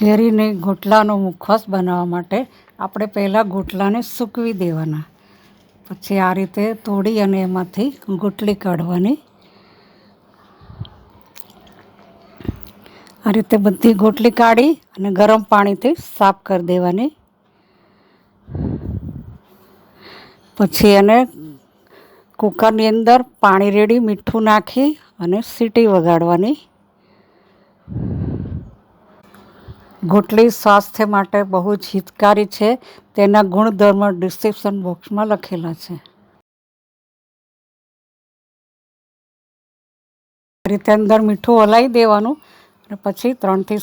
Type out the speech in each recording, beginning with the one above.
કેરીને ગોટલાનો મુખવાસ બનાવવા માટે આપણે પહેલાં ગોટલાને સૂકવી દેવાના, પછી આ રીતે તોડી અને એમાંથી ગોટલી કાઢવાની। આ રીતે બધી ગોટલી કાઢી અને ગરમ પાણીથી સાફ કરી દેવાની। પછી એને કુકરની અંદર પાણી રેડી મીઠું નાખી અને સીટી વગાડવાની। ગોટલી સ્વાસ્થ્ય માટે બહુ જ હિતકારી છે, તેના ગુણધર્મ ડિસ્ક્રિપ્શન બોક્સમાં લખેલા છે। આ રીતે અંદર મીઠું હલાવી દેવાનું અને પછી 3 થી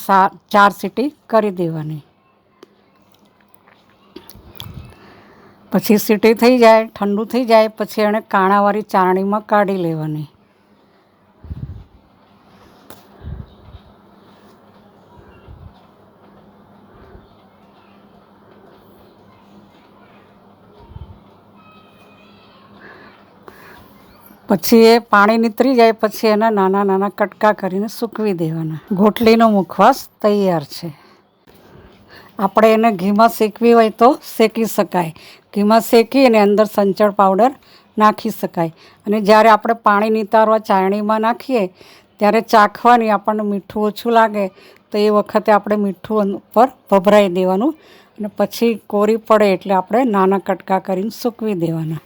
4 સીટી કરી દેવાની। પછી સીટી થઈ જાય, ઠંડુ થઈ જાય પછી એને કાણાવાળી ચાળણીમાં કાઢી લેવાની। પછી એ પાણી નીતરી જાય પછી એના નાના નાના કટકા કરીને સૂકવી દેવાના। ગોટલીનો મુખવાસ તૈયાર છે। આપણે એને ઘીમાં શેકવી હોય તો શેકી શકાય, ઘીમાં શેકી અને અંદર સંચળ પાવડર નાખી શકાય। અને જ્યારે આપણે પાણી નિતારવા ચાળણીમાં નાખીએ ત્યારે ચાખવાની આપણને મીઠું ઓછું લાગે તો એ વખતે આપણે મીઠું ઉપર ભભરાઈ દેવાનું અને પછી કોરી પડે એટલે આપણે નાના કટકા કરીને સૂકવી દેવાના।